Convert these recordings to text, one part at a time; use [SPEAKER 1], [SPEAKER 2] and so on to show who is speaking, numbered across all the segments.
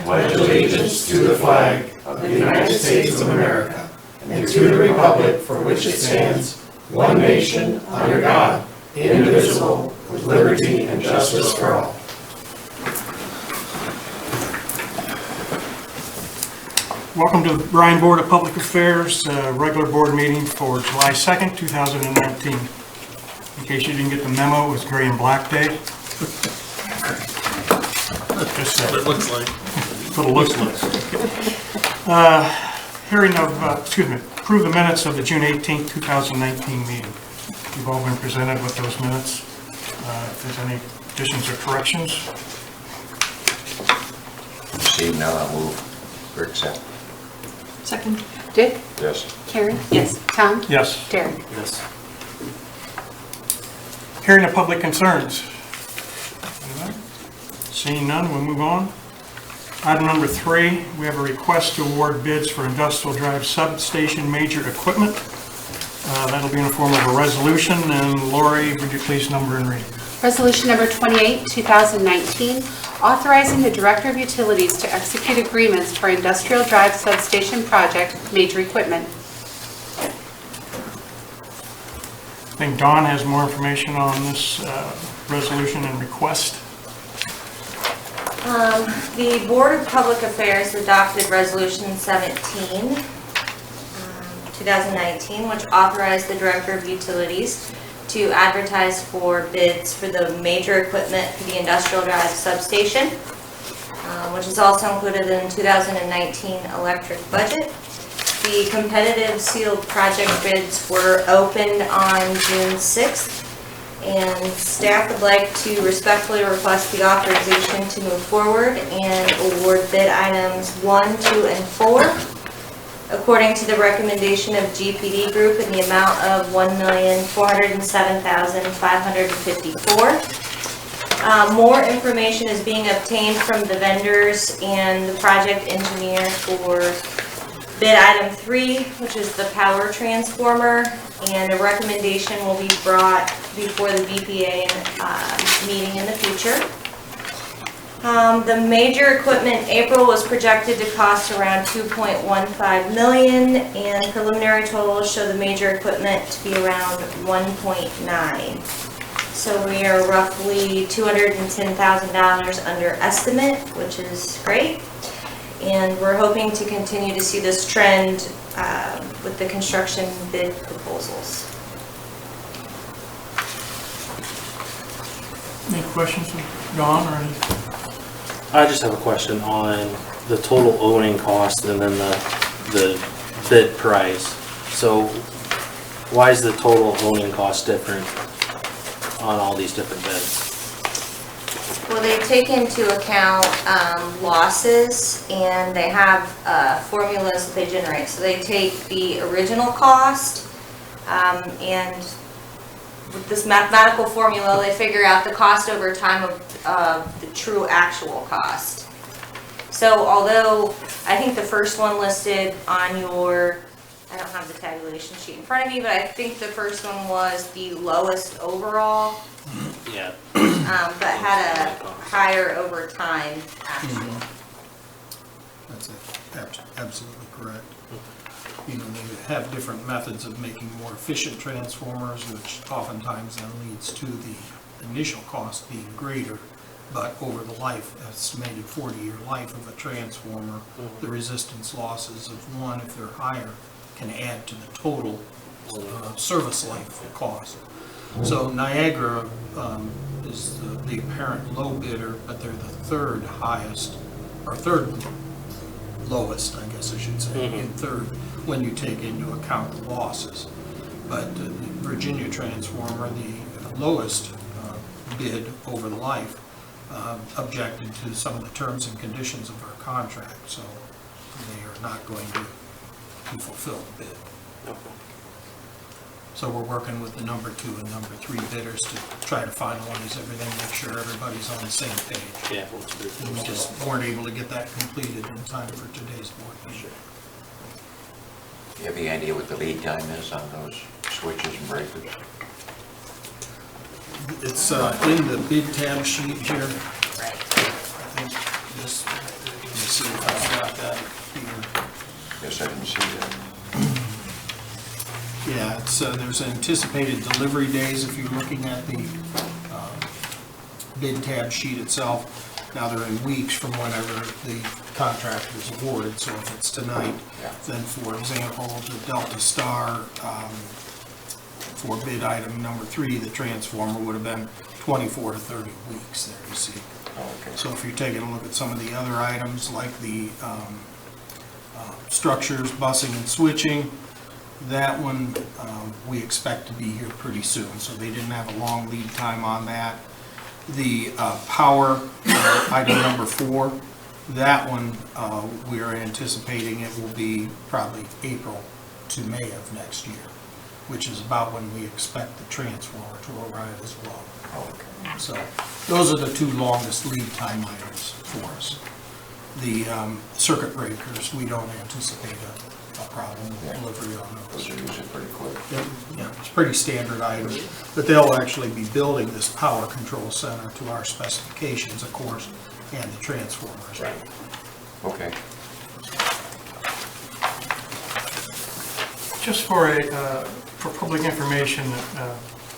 [SPEAKER 1] pledge allegiance to the flag of the United States of America and to the republic for which it stands, one nation, under God, indivisible, with liberty and justice for all.
[SPEAKER 2] Welcome to the Bryan Board of Public Affairs regular board meeting for July 2nd, 2019. In case you didn't get the memo, it was Gray and Black Day. Just
[SPEAKER 3] What it looks like.
[SPEAKER 2] what it looks like. Approve the minutes of the June 18th, 2019 meeting. You've all been presented with those minutes. If there's any additions or corrections.
[SPEAKER 4] Received, now I'll move for accept.
[SPEAKER 5] Second. Dick?
[SPEAKER 4] Yes.
[SPEAKER 5] Karen? Yes. Tom?
[SPEAKER 2] Yes.
[SPEAKER 5] Derek?
[SPEAKER 3] Yes.
[SPEAKER 2] Hearing of public concerns. Anyone? Seeing none, we'll move on. Item number 3, we have a request to award bids for industrial drive substation major equipment. That'll be in the form of a resolution, and Lori, would you please number and read?
[SPEAKER 5] Resolution number 28, 2019, authorizing the Director of Utilities to execute agreements for industrial drive substation project major equipment.
[SPEAKER 2] I think Dawn has more information on this resolution and request.
[SPEAKER 6] The Board of Public Affairs adopted Resolution 17, 2019, which authorized the Director of Utilities to advertise for bids for the major equipment for the industrial drive substation, which is also included in 2019 electric budget. The competitive sealed project bids were opened on June 6th, and staff would like to respectfully request the authorization to move forward and award bid items 1, 2, and 4. According to the recommendation of GPD Group in the amount of $1,407,554. More information is being obtained from the vendors and the project engineer for bid item 3, which is the power transformer, and a recommendation will be brought before the BPA meeting in the future. The major equipment April was projected to cost around $2.15 million, and preliminary totals show the major equipment to be around $1.9. So we are roughly $210,000 under estimate, which is great. And we're hoping to continue to see this trend with the construction bid proposals.
[SPEAKER 2] Any questions for Dawn or anything?
[SPEAKER 3] I just have a question on the total owning cost and then the bid price. So why is the total owning cost different on all these different bids?
[SPEAKER 6] Well, they take into account losses, and they have formulas that they generate. So they take the original cost, and with this mathematical formula, they figure out the cost over time of the true actual cost. So although I think the first one listed on your, I don't have the tabulation sheet in front of me, but I think the first one was the lowest overall.
[SPEAKER 3] Yeah.
[SPEAKER 6] But had a higher over time actual.
[SPEAKER 7] That's absolutely correct. You know, they have different methods of making more efficient transformers, which oftentimes then leads to the initial cost being greater, but over the life, estimated 40-year life of a transformer, the resistance losses of one, if they're higher, can add to the total service life cost. So Niagara is the apparent low bidder, but they're the third highest, or third lowest, I guess I should say, in third, when you take into account the losses. But the Virginia transformer, the lowest bid over the life, objected to some of the terms and conditions of our contract, so they are not going to fulfill the bid.
[SPEAKER 3] Okay.
[SPEAKER 7] So we're working with the number 2 and number 3 bidders to try to finalize everything, make sure everybody's on the same page.
[SPEAKER 3] Yeah, let's do
[SPEAKER 7] And we just weren't able to get that completed in time for today's board meeting.
[SPEAKER 4] Do you have any idea what the lead time is on those switches and breakers?
[SPEAKER 7] It's in the bid tab sheet here.
[SPEAKER 6] Right.
[SPEAKER 7] I think this see if I've got that here.
[SPEAKER 4] Guess I didn't see that.
[SPEAKER 7] Yeah, it's, there's anticipated delivery days if you're looking at the bid tab sheet itself. Now they're in weeks from whenever the contract is awarded, so if it's tonight, then for example, the Delta Star, for bid item number 3, the transformer would have been 24 to 30 weeks there, you see.
[SPEAKER 4] Okay.
[SPEAKER 7] So if you're taking a look at some of the other items like the structures, busing and switching, that one we expect to be here pretty soon, so they didn't have a long lead time on that. The power, item number 4, that one we are anticipating it will be probably April to May of next year, which is about when we expect the transformer to arrive as well.
[SPEAKER 4] Okay.
[SPEAKER 7] So those are the 2 longest lead time items for us. The circuit breakers, we don't anticipate a problem with delivery on those.
[SPEAKER 4] Those are usually pretty quick.
[SPEAKER 7] Yeah, it's pretty standard items, but they'll actually be building this power control center to our specifications, of course, and the transformers.
[SPEAKER 4] Right. Okay.
[SPEAKER 2] Just for for public information,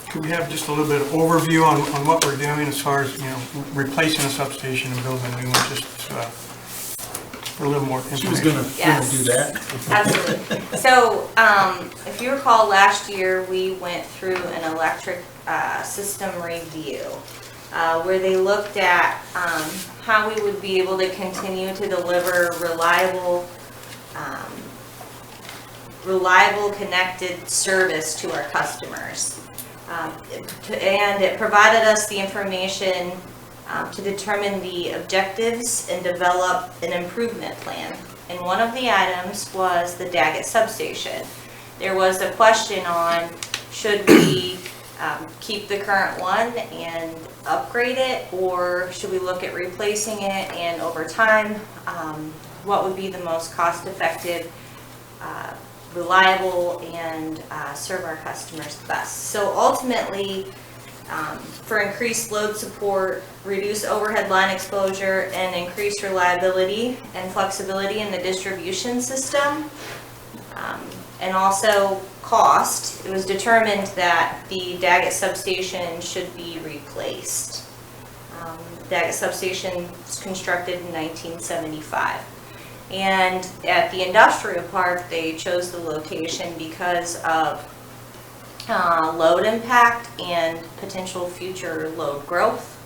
[SPEAKER 2] could we have just a little bit of overview on what we're doing as far as, replacing a substation and building a new one, just for a little more information?
[SPEAKER 7] She was gonna
[SPEAKER 6] Yes.
[SPEAKER 7] do that.
[SPEAKER 6] Absolutely. So, if you recall, last year, we went through an electric system review, where they looked at how we would be able to continue to deliver reliable connected service to our customers. And it provided us the information to determine the objectives and develop an improvement plan. And one of the items was the Daggett substation. There was a question on, should we keep the current one and upgrade it, or should we look at replacing it, and over time, what would be the most cost-effective, reliable, and serve our customers the best. So ultimately, for increased load support, reduce overhead line exposure, and increase reliability and flexibility in the distribution system, and also cost, it was determined that the Daggett substation should be replaced. Daggett substation was constructed in 1975. And at the industrial park, they chose the location because of load impact and potential future load growth,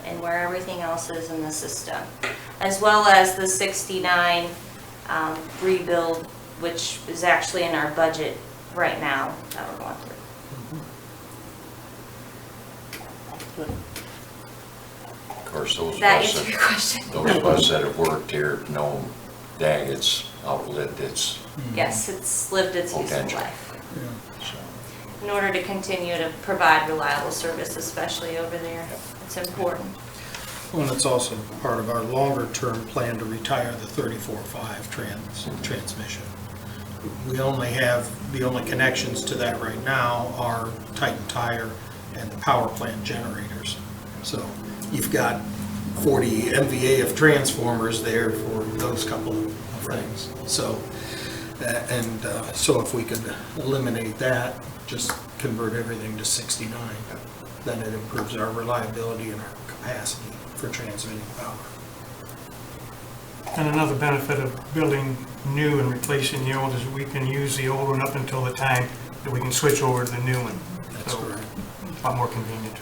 [SPEAKER 6] and where everything else is in the system, as well as the 69 rebuild, which is actually in our budget right now that we're going through.
[SPEAKER 4] Of course, those
[SPEAKER 6] That
[SPEAKER 4] buses,
[SPEAKER 6] answer your question?
[SPEAKER 4] those buses that have worked here, no, Daggett's outlived its,
[SPEAKER 6] Yes, it's lived its useful
[SPEAKER 4] Potential.
[SPEAKER 6] life.
[SPEAKER 4] so.
[SPEAKER 6] In order to continue to provide reliable service, especially over there, it's important.
[SPEAKER 7] Well, and it's also part of our longer-term plan to retire the 34.5 transmission. We only have, the only connections to that right now are Titan Tire and the power plant generators. So you've got 40 MVA of transformers there for those couple of things. So, so if we could eliminate that, just convert everything to 69, then it improves our reliability and our capacity for transmitting power.
[SPEAKER 2] And another benefit of building new and replacing the old is we can use the old one up until the time that we can switch over to the new one.
[SPEAKER 7] That's
[SPEAKER 2] So,
[SPEAKER 7] correct.
[SPEAKER 2] a lot more convenient.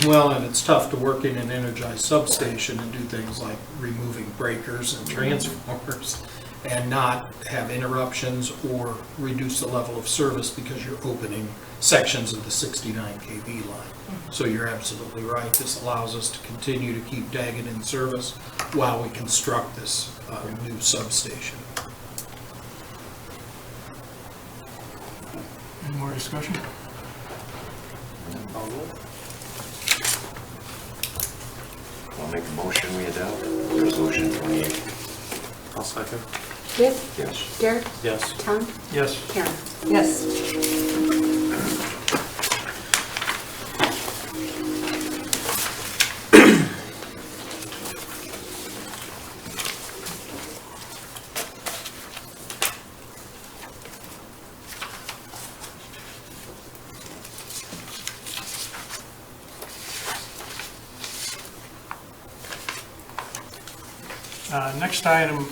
[SPEAKER 7] Well, and it's tough to work in an energized substation and do things like removing breakers and transformers and not have interruptions or reduce the level of service because you're opening sections of the 69 kV line. So you're absolutely right. This allows us to continue to keep Daggett in service while we construct this new substation.
[SPEAKER 2] Any more discussion?
[SPEAKER 4] I'll make a motion, we adopt resolution 28.
[SPEAKER 3] I'll second.
[SPEAKER 5] Dick?
[SPEAKER 4] Yes.
[SPEAKER 5] Derek?
[SPEAKER 3] Yes.
[SPEAKER 5] Tom?
[SPEAKER 2] Yes.
[SPEAKER 5] Karen? Yes.
[SPEAKER 2] Next item,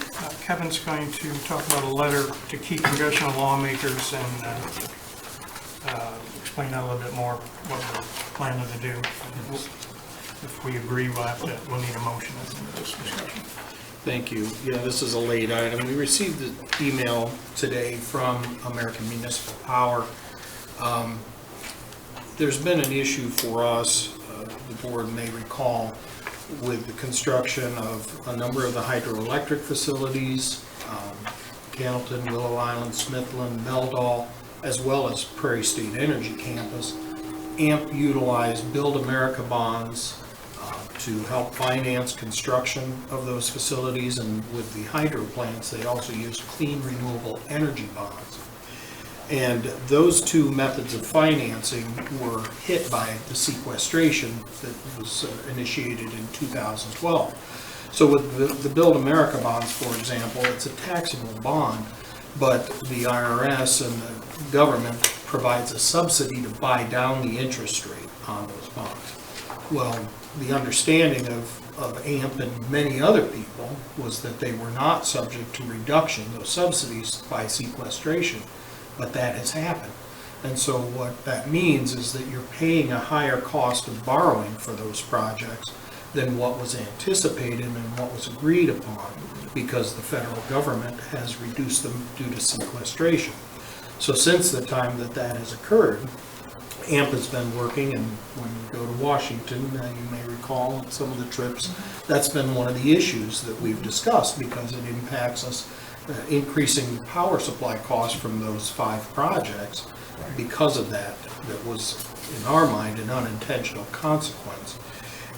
[SPEAKER 2] Kevin's going to talk about a letter to key congressional lawmakers and explain that a little bit more, what we're planning to do. If we agree, we'll need a motion at the end of this discussion.
[SPEAKER 7] Thank you. Yeah, this is a late item. We received an email today from American Municipal Power. There's been an issue for us, the board may recall, with the construction of a number of the hydroelectric facilities, Cannleton, Willow Island, Smithland, Meldal, as well as Prairie State Energy Campus. AMP utilized Build America bonds to help finance construction of those facilities, and with the hydro plants, they also used clean renewable energy bonds. And those two methods of financing were hit by the sequestration that was initiated in 2012. So with the Build America bonds, for example, it's a taxable bond, but the IRS and the government provides a subsidy to buy down the interest rate on those bonds. Well, the understanding of AMP and many other people was that they were not subject to reduction, those subsidies, by sequestration, but that has happened. And so what that means is that you're paying a higher cost of borrowing for those projects than what was anticipated and what was agreed upon, because the federal government has reduced them due to sequestration. So since the time that that has occurred, AMP has been working, and when you go to Washington, you may recall on some of the trips, that's been one of the issues that we've discussed, because it impacts us, increasing the power supply costs from those 5 projects because of that. That was, in our mind, an unintentional consequence.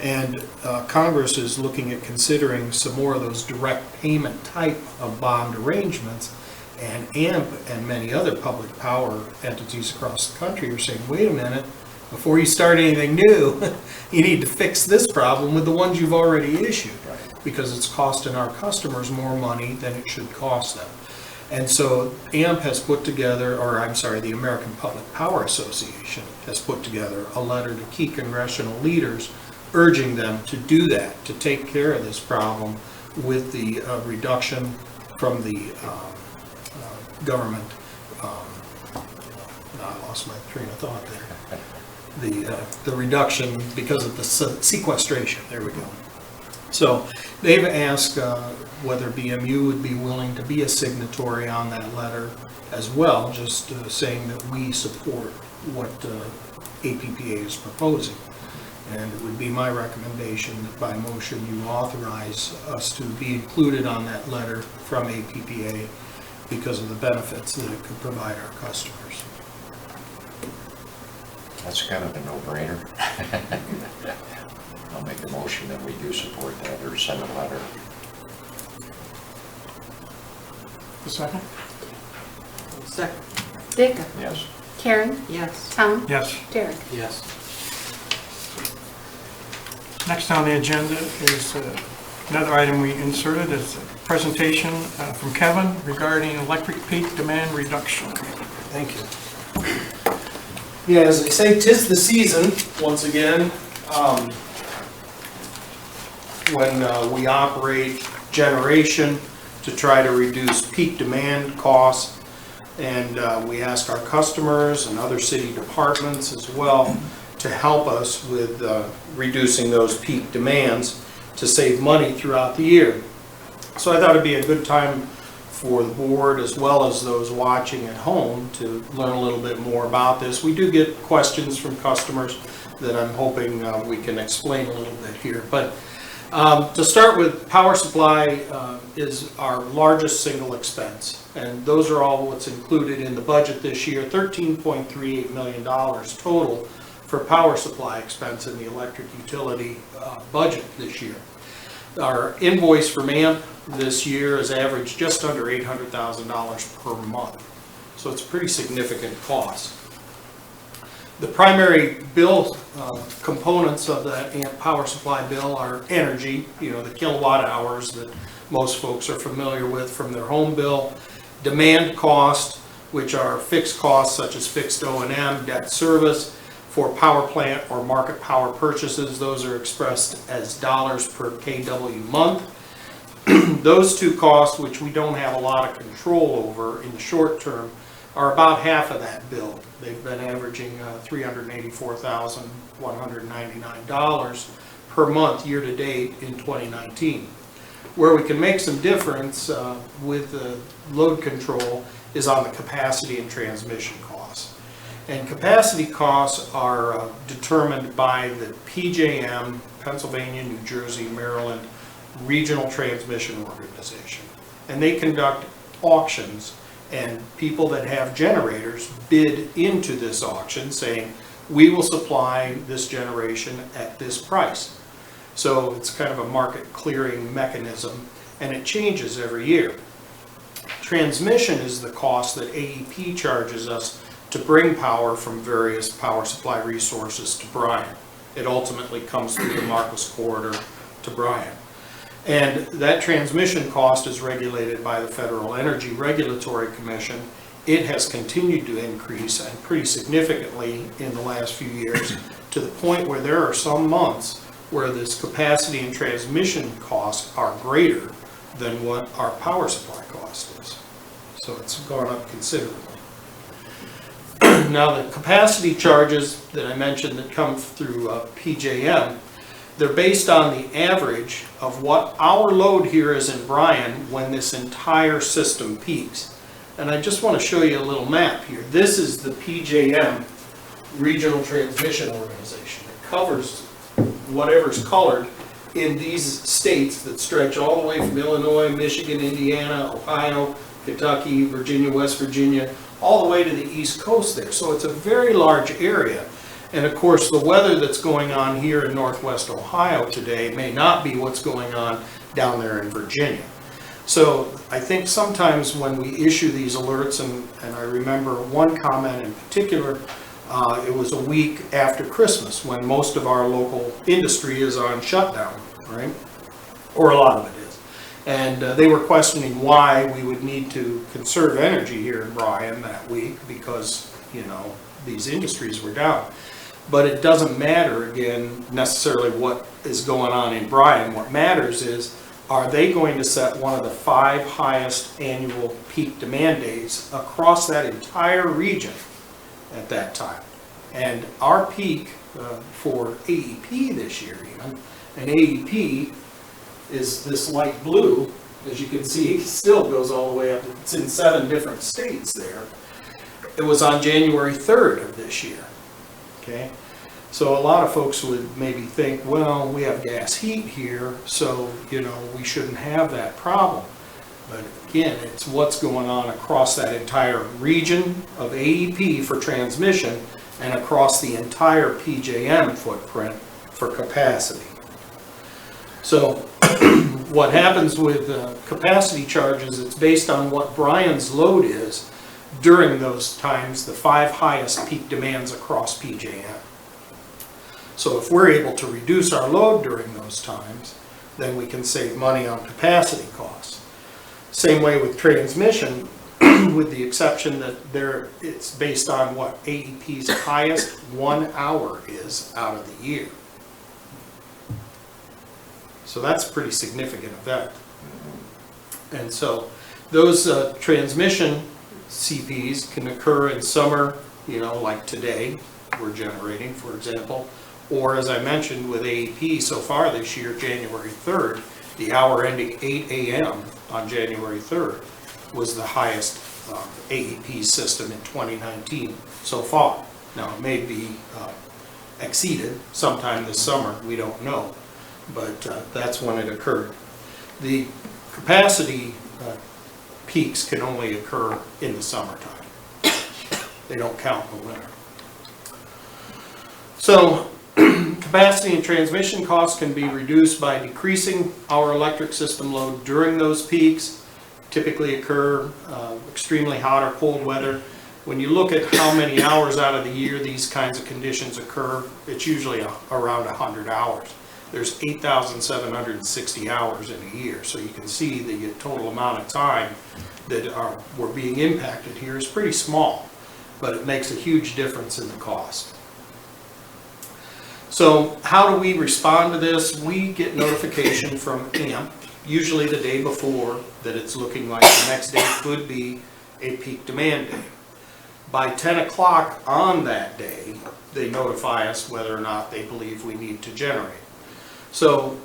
[SPEAKER 7] And Congress is looking at considering some more of those direct payment type of bond arrangements. And AMP and many other public power entities across the country are saying, wait a minute, before you start anything new, you need to fix this problem with the ones you've already issued, because it's costing our customers more money than it should cost them. And so AMP has put together, or I'm sorry, the American Public Power Association has put together a letter to key congressional leaders urging them to do that, to take care of this problem with the reduction from the government, I lost my train of thought there. The reduction because of the sequestration, there we go. So they've asked whether BMU would be willing to be a signatory on that letter as well, just saying that we support what APPA is proposing. And it would be my recommendation that by motion you authorize us to be included on that letter from APPA, because of the benefits that it could provide our customers.
[SPEAKER 4] That's kind of a no-brainer. I'll make a motion that we do support that, or send a letter.
[SPEAKER 2] A second?
[SPEAKER 1] Second.
[SPEAKER 5] Dick?
[SPEAKER 4] Yes.
[SPEAKER 5] Karen?
[SPEAKER 1] Yes.
[SPEAKER 5] Tom?
[SPEAKER 2] Yes.
[SPEAKER 5] Derek?
[SPEAKER 3] Yes.
[SPEAKER 2] Next on the agenda is another item we inserted, is a presentation from Kevin regarding electric peak demand reduction.
[SPEAKER 7] Thank you. Yeah, as they say, 'tis the season, once again, when we operate generation to try to reduce peak demand costs. And we ask our customers and other city departments as well to help us with reducing those peak demands to save money throughout the year. So I thought it'd be a good time for the board, as well as those watching at home, to learn a little bit more about this. We do get questions from customers that I'm hoping we can explain a little bit here. But to start with, power supply is our largest single expense, and those are all what's included in the budget this year, $13.38 million total for power supply expense in the electric utility budget this year. Our invoice from AMP this year has averaged just under $800,000 per month, so it's a pretty significant cost. The primary bill components of that AMP power supply bill are energy, the kilowatt hours that most folks are familiar with from their home bill, demand cost, which are fixed costs such as fixed O&M, debt service. For power plant or market power purchases, those are expressed as dollars per kW month. Those two costs, which we don't have a lot of control over in the short term, are about half of that bill. They've been averaging $384,199 per month year-to-date in 2019. Where we can make some difference with the load control is on the capacity and transmission costs. And capacity costs are determined by the PJM, Pennsylvania, New Jersey, Maryland Regional Transmission Organization. And they conduct auctions, and people that have generators bid into this auction saying, we will supply this generation at this price. So it's kind of a market clearing mechanism, and it changes every year. Transmission is the cost that AEP charges us to bring power from various power supply resources to Bryan. It ultimately comes through the Marcus corridor to Bryan. And that transmission cost is regulated by the Federal Energy Regulatory Commission. It has continued to increase, and pretty significantly in the last few years, to the point where there are some months where this capacity and transmission costs are greater than what our power supply cost is. So it's gone up considerably. Now the capacity charges that I mentioned that come through PJM, they're based on the average of what our load here is in Bryan when this entire system peaks. And I just want to show you a little map here. This is the PJM Regional Transmission Organization. It covers whatever's colored in these states that stretch all the way from Illinois, Michigan, Indiana, Ohio, Kentucky, Virginia, West Virginia, all the way to the East Coast there. So it's a very large area. And of course, the weather that's going on here in Northwest Ohio today may not be what's going on down there in Virginia. So I think sometimes when we issue these alerts, and I remember one comment in particular, it was a week after Christmas when most of our local industry is on shutdown, right? Or a lot of it is. And they were questioning why we would need to conserve energy here in Bryan that week because, you know, these industries were down. But it doesn't matter, again, necessarily what is going on in Bryan. What matters is, are they going to set one of the 5 highest annual peak demand days across that entire region at that time? And our peak for AEP this year, even, and AEP is this light blue, as you can see, it still goes all the way up. It's in 7 different states there. It was on January 3rd of this year. Okay, so a lot of folks would maybe think, well, we have gas heat here, so, you know, we shouldn't have that problem. But again, it's what's going on across that entire region of AEP for transmission and across the entire PJM footprint for capacity. So what happens with capacity charges, it's based on what Bryan's load is during those times, the 5 highest peak demands across PJM. So if we're able to reduce our load during those times, then we can save money on capacity costs. Same way with transmission, with the exception that it's based on what AEP's highest 1 hour is out of the year. So that's a pretty significant event. And so those transmission CPs can occur in summer, you know, like today we're generating, for example, or as I mentioned with AEP so far this year, January 3rd, the hour ending 8 a.m. on January 3rd was the highest AEP system in 2019 so far. Now it may be exceeded sometime this summer, we don't know, but that's when it occurred. The capacity peaks can only occur in the summertime. They don't count in the winter. So capacity and transmission costs can be reduced by decreasing our electric system load during those peaks. Typically occur extremely hot or cold weather. When you look at how many hours out of the year these kinds of conditions occur, it's usually around 100 hours. There's 8,760 hours in a year, so you can see the total amount of time that we're being impacted here is pretty small, but it makes a huge difference in the cost. So how do we respond to this? We get notification from AMP, usually the day before, that it's looking like the next day could be a peak demand day. By 10 o'clock on that day, they notify us whether or not they believe we need to generate. So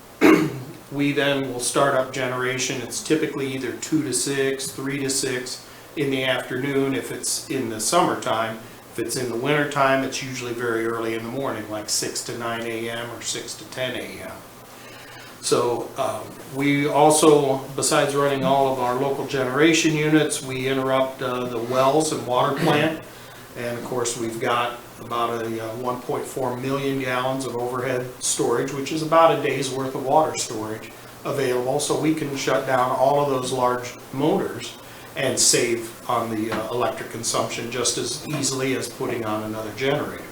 [SPEAKER 7] we then will start up generation. It's typically either 2 to 6, 3 to 6 in the afternoon if it's in the summertime. If it's in the wintertime, it's usually very early in the morning, like 6 to 9 a.m. or 6 to 10 a.m. So we also, besides running all of our local generation units, we interrupt the wells and water plant. And of course, we've got about a 1.4 million gallons of overhead storage, which is about a day's worth of water storage available. So we can shut down all of those large motors and save on the electric consumption just as easily as putting on another generator.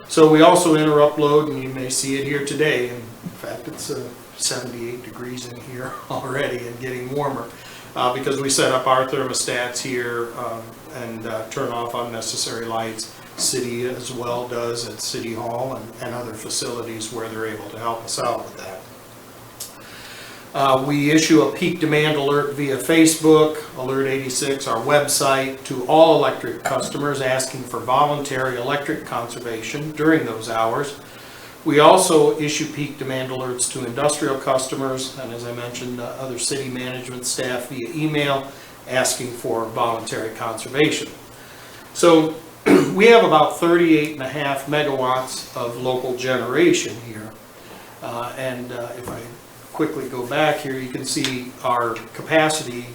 [SPEAKER 7] So we also interrupt load, and you may see it here today. In fact, it's 78 degrees in here already and getting warmer because we set up our thermostats here and turn off unnecessary lights. City as well does at City Hall and other facilities where they're able to help us out with that. We issue a peak demand alert via Facebook, Alert 86, our website, to all electric customers asking for voluntary electric conservation during those hours. We also issue peak demand alerts to industrial customers and, as I mentioned, other city management staff via email asking for voluntary conservation. So we have about 38.5 megawatts of local generation here. If I quickly go back here, you can see our capacity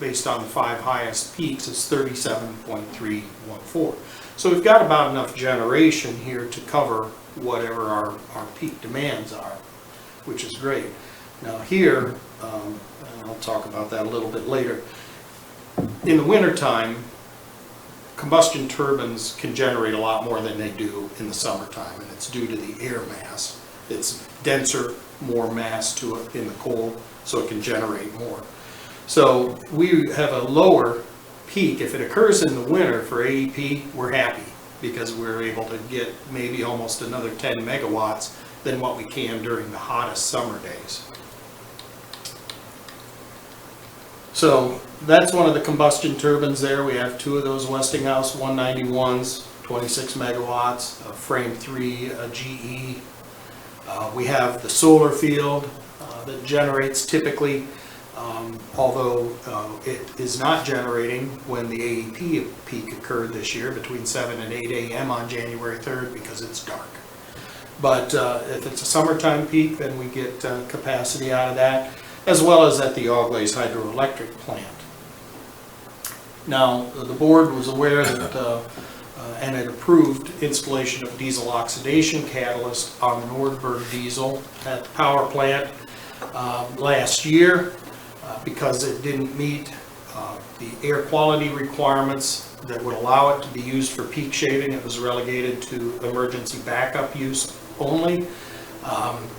[SPEAKER 7] based on the 5 highest peaks is 37.314. So we've got about enough generation here to cover whatever our peak demands are, which is great. Now here, and I'll talk about that a little bit later, in the wintertime, combustion turbines can generate a lot more than they do in the summertime, and it's due to the air mass. It's denser, more mass to it in the cold, so it can generate more. So we have a lower peak. If it occurs in the winter for AEP, we're happy because we're able to get maybe almost another 10 megawatts than what we can during the hottest summer days. So that's one of the combustion turbines there. We have 2 of those Westinghouse 191s, 26 megawatts, frame 3 GE. We have the solar field that generates typically, although it is not generating when the AEP peak occurred this year between 7 and 8 a.m. on January 3rd because it's dark. But if it's a summertime peak, then we get capacity out of that, as well as at the Auglaize hydroelectric plant. Now, the board was aware that and it approved installation of diesel oxidation catalyst on the Nordberg diesel at the power plant last year because it didn't meet the air quality requirements that would allow it to be used for peak shaving. It was relegated to emergency backup use only.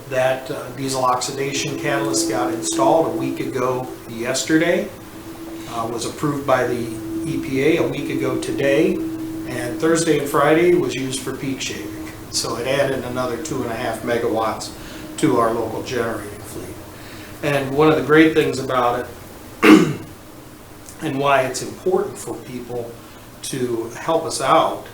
[SPEAKER 7] That diesel oxidation catalyst got installed a week ago yesterday, was approved by the EPA a week ago today, and Thursday and Friday was used for peak shaving. So it added another 2.5 megawatts to our local generating fleet. And one of the great things about it and why it's important for people to help us out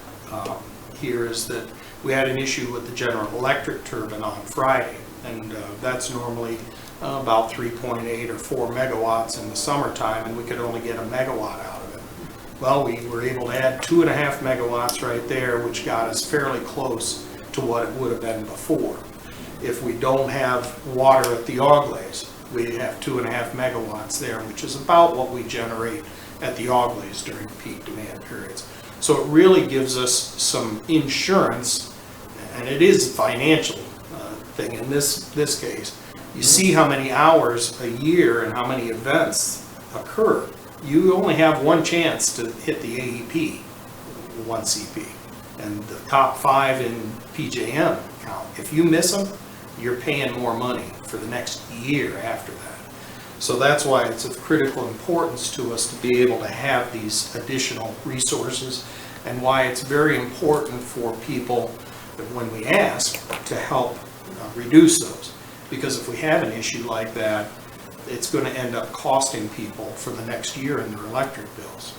[SPEAKER 7] here is that we had an issue with the General Electric turbine on Friday, and that's normally about 3.8 or 4 megawatts in the summertime, and we could only get a megawatt out of it. Well, we were able to add 2.5 megawatts right there, which got us fairly close to what it would have been before. If we don't have water at the Auglaize, we have 2.5 megawatts there, which is about what we generate at the Auglaize during peak demand periods. So it really gives us some insurance, and it is a financial thing in this case. You see how many hours a year and how many events occur. You only have one chance to hit the AEP, 1 CP, and the top 5 in PJM count. If you miss them, you're paying more money for the next year after that. So that's why it's of critical importance to us to be able to have these additional resources, and why it's very important for people that when we ask to help reduce those. because if we have an issue like that, it's going to end up costing people for the next year in their electric bills.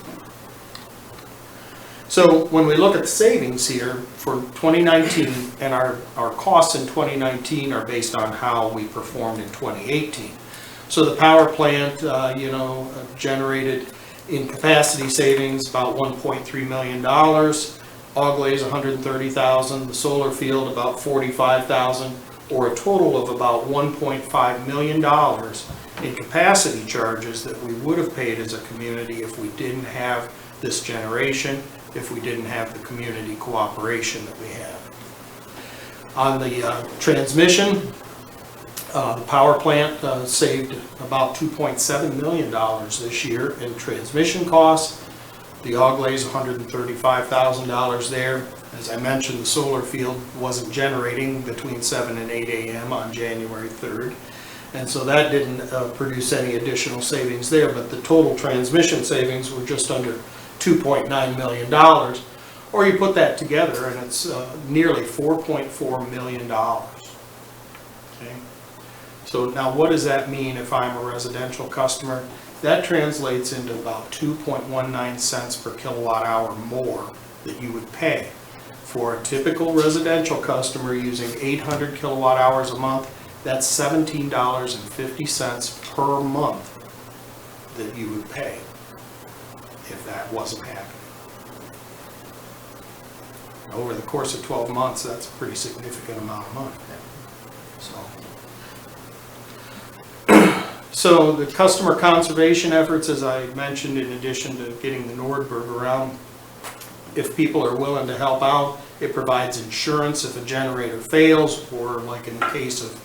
[SPEAKER 7] So when we look at the savings here for 2019, and our costs in 2019 are based on how we performed in 2018. So the power plant, generated in capacity savings about $1.3 million. Auglays, $130,000. The solar field, about $45,000, or a total of about $1.5 million in capacity charges that we would have paid as a community if we didn't have this generation, if we didn't have the community cooperation that we have. On the transmission, the power plant saved about $2.7 million this year in transmission costs. The Auglays, $135,000 there. As I mentioned, the solar field wasn't generating between 7 and 8 a.m. on January 3rd. And so that didn't produce any additional savings there, but the total transmission savings were just under $2.9 million. Or you put that together and it's nearly $4.4 million. Okay? So now what does that mean if I'm a residential customer? That translates into about 2.19 cents per kilowatt hour more that you would pay. For a typical residential customer using 800 kilowatt hours a month, that's $17.50 per month that you would pay if that wasn't happening. Over the course of 12 months, that's a pretty significant amount of money. So the customer conservation efforts, as I mentioned, in addition to getting the Nordberg around, if people are willing to help out, it provides insurance if a generator fails, or like in the case of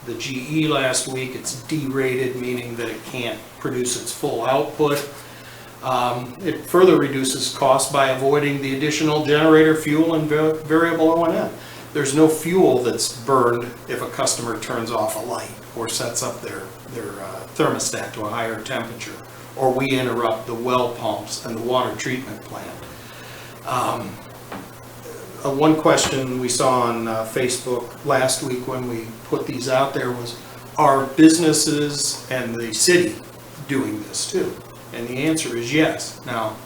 [SPEAKER 7] the GE last week, it's derated, meaning that it can't produce its full output. It further reduces costs by avoiding the additional generator fuel and variable O&M. There's no fuel that's burned if a customer turns off a light or sets up their thermostat to a higher temperature, or we interrupt the well pumps and the water treatment plant. One question we saw on Facebook last week when we put these out there was, are businesses and the city doing this too? And the answer is yes. Now,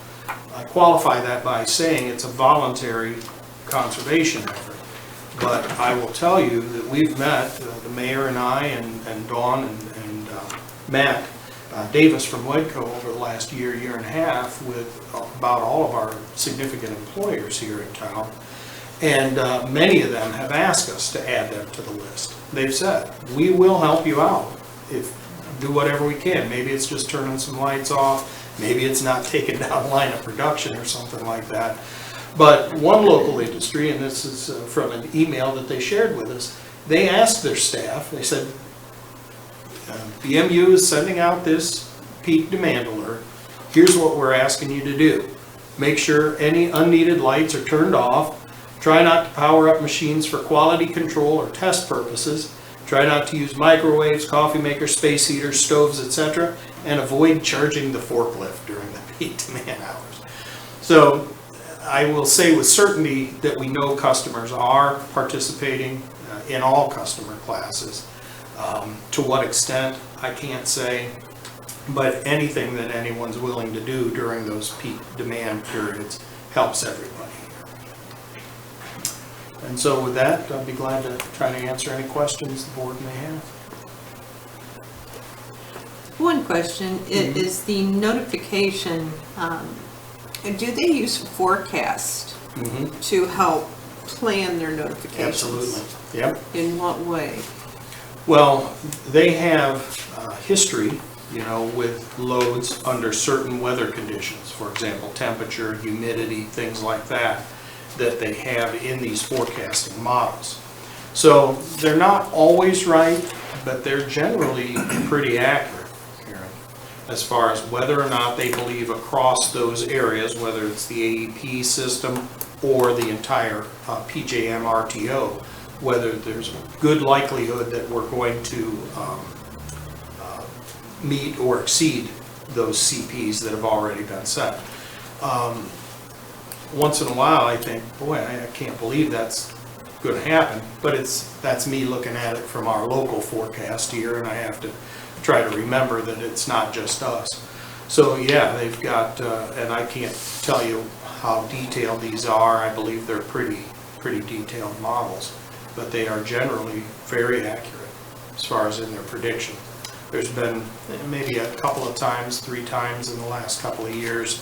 [SPEAKER 7] I qualify that by saying it's a voluntary conservation effort. But I will tell you that we've met, the mayor and I and Dawn and Matt Davis from Wedco over the last year and a half with about all of our significant employers here in town. And many of them have asked us to add them to the list. They've said, we will help you out, do whatever we can. Maybe it's just turning some lights off, maybe it's not taking down line of production or something like that. But one local industry, and this is from an email that they shared with us, they asked their staff, they said, BMU is sending out this peak demand alert. Here's what we're asking you to do. Make sure any unneeded lights are turned off. Try not to power up machines for quality control or test purposes. Try not to use microwaves, coffee makers, space heaters, stoves, etc. And avoid charging the forklift during the peak demand hours. So I will say with certainty that we know customers are participating in all customer classes. To what extent, I can't say, but anything that anyone's willing to do during those peak demand periods helps everybody. And so with that, I'll be glad to try to answer any questions the board may have.
[SPEAKER 8] One question is the notification, do they use forecast to help plan their notifications?
[SPEAKER 7] Absolutely, yep.
[SPEAKER 8] In what way?
[SPEAKER 7] Well, they have history, with loads under certain weather conditions. For example, temperature, humidity, things like that they have in these forecasting models. So they're not always right, but they're generally pretty accurate, Karen, as far as whether or not they believe across those areas, whether it's the AEP system or the entire PJM RTO, whether there's a good likelihood that we're going to meet or exceed those CPs that have already been set. Once in a while I think, boy, I can't believe that's
[SPEAKER 2] gonna happen, but that's me looking at it from our local forecast here, and I have to try to remember that it's not just us. So, yeah, they've got, and I can't tell you how detailed these are. I believe they're pretty detailed models, but they are generally very accurate as far as in their prediction. There's been maybe a couple of times, 3 times in the last couple of years,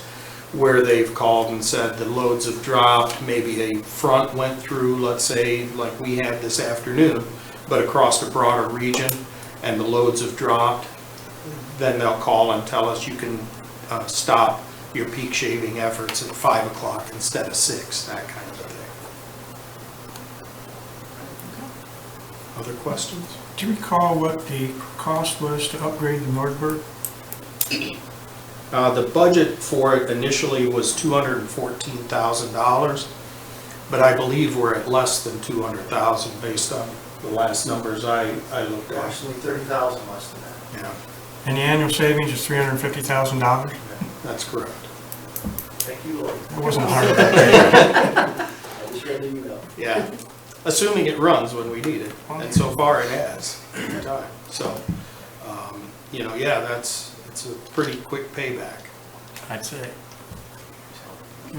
[SPEAKER 2] where they've called and said the loads have dropped, maybe a front went through, let's say, like we had this afternoon, but across a broader region, and the loads have dropped. Then they'll call and tell us you can stop your peak shaving efforts at 5 o'clock instead of 6, that kind of thing. Other questions? Do you recall what the cost was to upgrade the Nordberg? The budget for it initially was $214,000, but I believe we're at less than 200,000 based on the last numbers I looked at.
[SPEAKER 1] Approximately 30,000 less than that.
[SPEAKER 2] Yeah,
[SPEAKER 9] And the annual savings is $350,000?
[SPEAKER 2] that's correct.
[SPEAKER 1] Thank you, Lord.
[SPEAKER 9] That wasn't hard.
[SPEAKER 1] I just read the email.
[SPEAKER 2] Yeah, assuming it runs when we need it, and so far it has every time. So, you know, yeah, it's a pretty quick payback.
[SPEAKER 9] I'd say.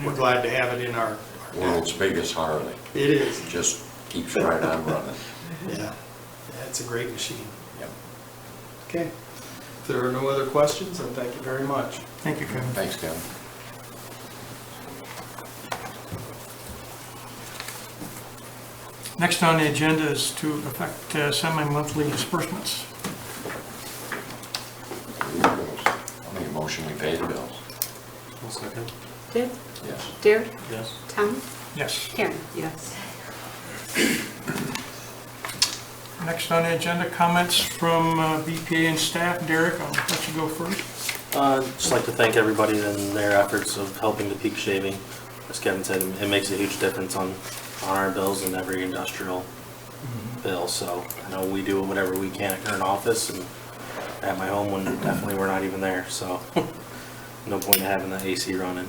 [SPEAKER 2] We're glad to have it in our.
[SPEAKER 4] World's biggest Harley.
[SPEAKER 2] It is,
[SPEAKER 4] It just keeps right on running.
[SPEAKER 2] yeah, it's a great machine.
[SPEAKER 4] Yep.
[SPEAKER 2] Okay, if there are no other questions, then thank you very much.
[SPEAKER 9] Thank you, Kevin.
[SPEAKER 4] Thanks, Kevin.
[SPEAKER 9] Next on the agenda is to effect semi-monthly disbursements.
[SPEAKER 4] I'll make a motion, we pay the bills.
[SPEAKER 3] One second.
[SPEAKER 5] Dave?
[SPEAKER 4] Yes.
[SPEAKER 5] Derek?
[SPEAKER 3] Yes.
[SPEAKER 5] Tom?
[SPEAKER 9] Yes.
[SPEAKER 5] Karen?
[SPEAKER 8] Yes.
[SPEAKER 9] Next on the agenda, comments from BPA and staff. Derek, I'll let you go first.
[SPEAKER 3] Just like to thank everybody in their efforts of helping the peak shaving. As Kevin said, it makes a huge difference on our bills and every industrial bill. So I know we do whatever we can at current office and at my home when definitely we're not even there. So no point in having the AC running.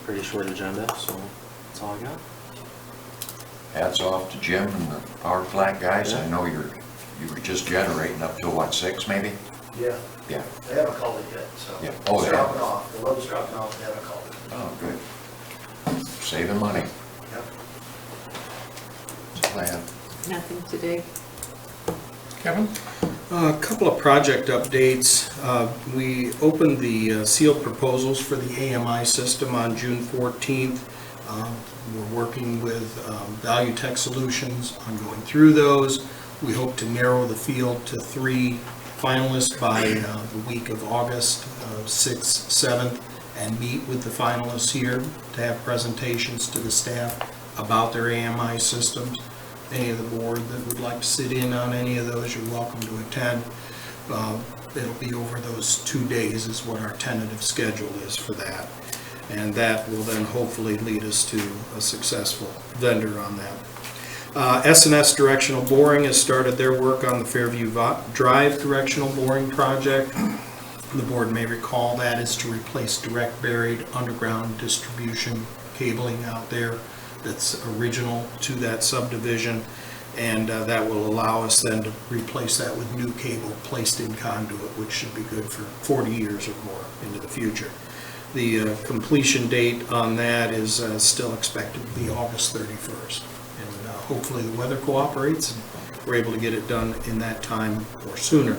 [SPEAKER 3] Pretty short agenda, so that's all I got.
[SPEAKER 4] Hats off to Jim and the power plant guys. I know you were just generating up to what, 6 maybe?
[SPEAKER 1] Yeah,
[SPEAKER 4] Yeah.
[SPEAKER 1] they haven't called it yet, so.
[SPEAKER 4] Yeah. Oh,
[SPEAKER 1] It's
[SPEAKER 4] they
[SPEAKER 1] dropping
[SPEAKER 4] haven't.
[SPEAKER 1] off, the load's dropping off, they haven't called it.
[SPEAKER 4] Oh, good. Saving money.
[SPEAKER 1] Yep.
[SPEAKER 4] That's all I have.
[SPEAKER 8] Nothing today.
[SPEAKER 9] Kevin?
[SPEAKER 2] A couple of project updates. We opened the sealed proposals for the AMI system on June 14th. We're working with Value Tech Solutions on going through those. We hope to narrow the field to 3 finalists by the week of August 6th, 7th, and meet with the finalists here to have presentations to the staff about their AMI systems. Any of the board that would like to sit in on any of those, you're welcome to attend. It'll be over those 2 days is what our tentative schedule is for that. And that will then hopefully lead us to a successful vendor on that. S&S Directional Boring has started their work on the Fairview Drive Directional Boring Project. The board may recall that is to replace direct buried underground distribution cabling out there that's original to that subdivision, and that will allow us then to replace that with new cable placed in conduit, which should be good for 40 years or more into the future. The completion date on that is still expected to be August 31st, and hopefully the weather cooperates and we're able to get it done in that time or sooner.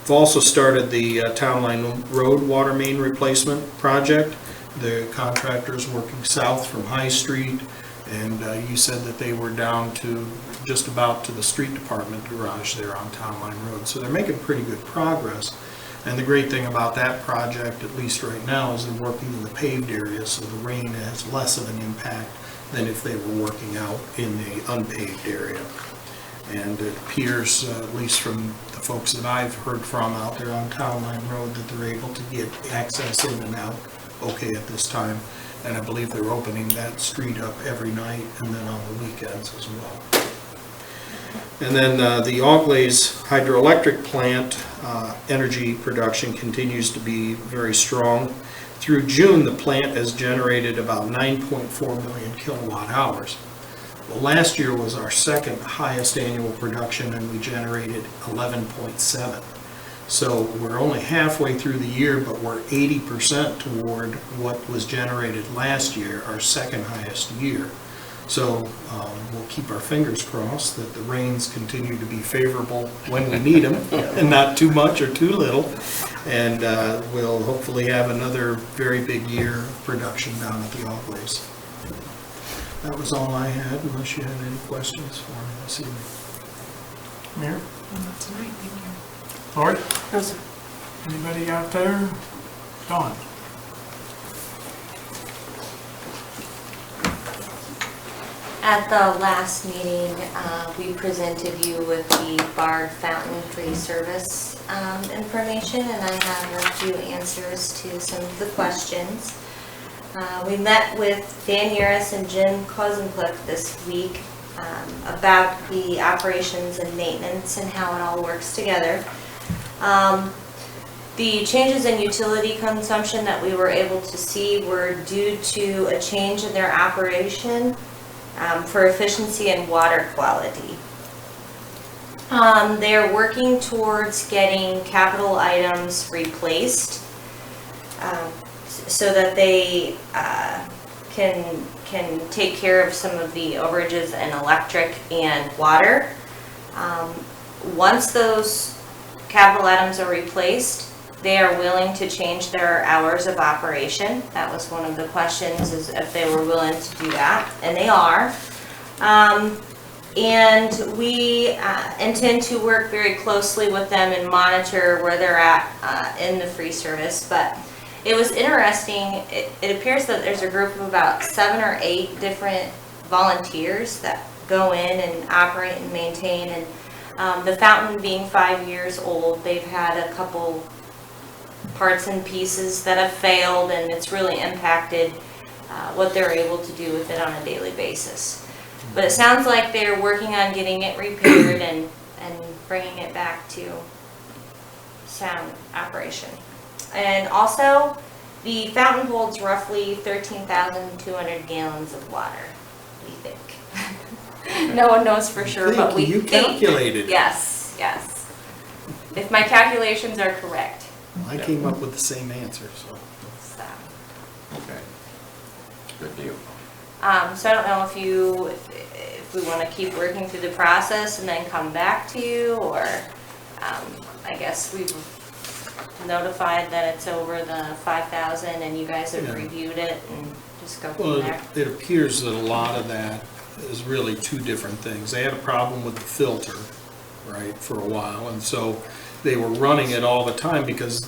[SPEAKER 2] We've also started the Town Line Road water main replacement project. The contractor's working south from High Street, and you said that they were down to just about to the street department garage there on Town Line Road. So they're making pretty good progress. And the great thing about that project, at least right now, is they're working in the paved area, so the rain has less of an impact than if they were working out in the unpaved area. And it appears, at least from the folks that I've heard from out there on Town Line Road, that they're able to get access in and out okay at this time. And I believe they're opening that street up every night and then on the weekends as well. And then the Auglaize hydroelectric plant energy production continues to be very strong.
[SPEAKER 7] Through June, the plant has generated about 9.4 million kilowatt hours. Well, last year was our second highest annual production, and we generated 11.7. So we're only halfway through the year, but we're 80% toward what was generated last year, our second highest year. So we'll keep our fingers crossed that the rains continue to be favorable when we need them, and not too much or too little. And we'll hopefully have another very big year of production down at the Autoclaves. That was all I had, unless you had any questions for me this evening.
[SPEAKER 2] Mayor?
[SPEAKER 5] Not tonight, thank you.
[SPEAKER 2] Lori?
[SPEAKER 5] No, sir.
[SPEAKER 2] Anybody out there? Dawn?
[SPEAKER 6] At the last meeting, we presented you with the Bard Fountain Free Service information, and I have a few answers to some of the questions. We met with Dan Yaris and Jim Kozenklick this week about the operations and maintenance and how it all works together. The changes in utility consumption that we were able to see were due to a change in their operation for efficiency and water quality. They're working towards getting capital items replaced so that they can take care of some of the overages in electric and water. Once those capital items are replaced, they are willing to change their hours of operation. That was one of the questions, is if they were willing to do that, and they are. And we intend to work very closely with them and monitor where they're at in the free service. But it was interesting, it appears that there's a group of about 7 or 8 different volunteers that go in and operate and maintain. And the fountain being 5 years old, they've had a couple parts and pieces that have failed, and it's really impacted what they're able to do with it on a daily basis. But it sounds like they're working on getting it repaired and bringing it back to sound operation. And also, the fountain holds roughly 13,200 gallons of water, we think. No one knows for sure, but we
[SPEAKER 7] You
[SPEAKER 6] think.
[SPEAKER 7] calculated.
[SPEAKER 6] Yes, yes. If my calculations are correct.
[SPEAKER 7] I came up with the same answer, so.
[SPEAKER 6] So,
[SPEAKER 4] Okay. Good deal.
[SPEAKER 6] so I don't know if we want to keep working through the process and then come back to you, or I guess we've notified that it's over the 5,000 and you guys have
[SPEAKER 7] Yeah.
[SPEAKER 6] reviewed it and just go from
[SPEAKER 7] Well,
[SPEAKER 6] there.
[SPEAKER 7] it appears that a lot of that is really two different things. They had a problem with the filter, right, for a while, and so they were running it all the time because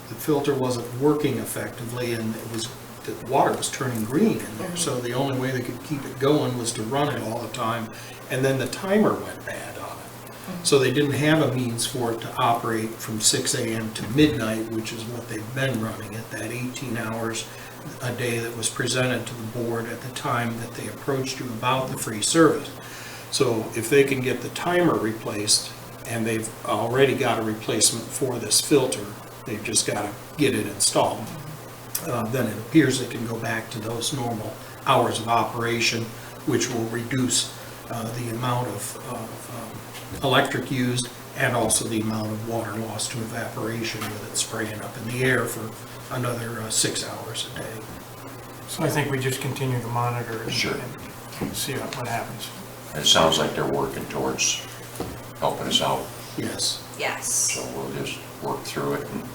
[SPEAKER 7] the filter wasn't working effectively, and the water was turning green in there. So the only way they could keep it going was to run it all the time, and then the timer went bad on it. So they didn't have a means for it to operate from 6 a.m. to midnight, which is what they've been running it, that 18 hours a day that was presented to the board at the time that they approached you about the free service. So if they can get the timer replaced, and they've already got a replacement for this filter, they've just got to get it installed, then it appears they can go back to those normal hours of operation, which will reduce the amount of electric used and also the amount of water lost to evaporation with it spraying up in the air for another 6 hours a day.
[SPEAKER 2] So I think we just continue to monitor and
[SPEAKER 4] Sure.
[SPEAKER 2] and see what happens.
[SPEAKER 4] It sounds like they're working towards helping us out,
[SPEAKER 7] Yes.
[SPEAKER 6] Yes.
[SPEAKER 4] so we'll just work through it and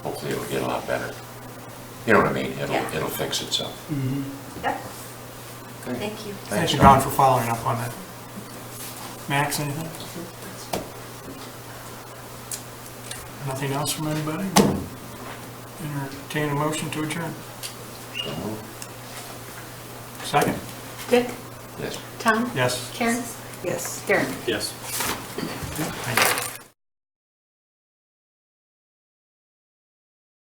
[SPEAKER 4] hopefully it'll get a lot better. You know what I mean?
[SPEAKER 6] Yeah.
[SPEAKER 4] It'll fix itself.
[SPEAKER 6] Yep.
[SPEAKER 4] Okay.
[SPEAKER 6] Thank you.
[SPEAKER 2] Thank you, Don, for following up on that. Max, anything? Nothing else from anybody? Entertain a motion to adjourn.
[SPEAKER 4] So moved.
[SPEAKER 2] Second?
[SPEAKER 5] Dick?
[SPEAKER 4] Yes.
[SPEAKER 5] Tom?
[SPEAKER 2] Yes.
[SPEAKER 5] Karen?
[SPEAKER 8] Yes.
[SPEAKER 5] Darren?
[SPEAKER 3] Yes.
[SPEAKER 2] Thank you.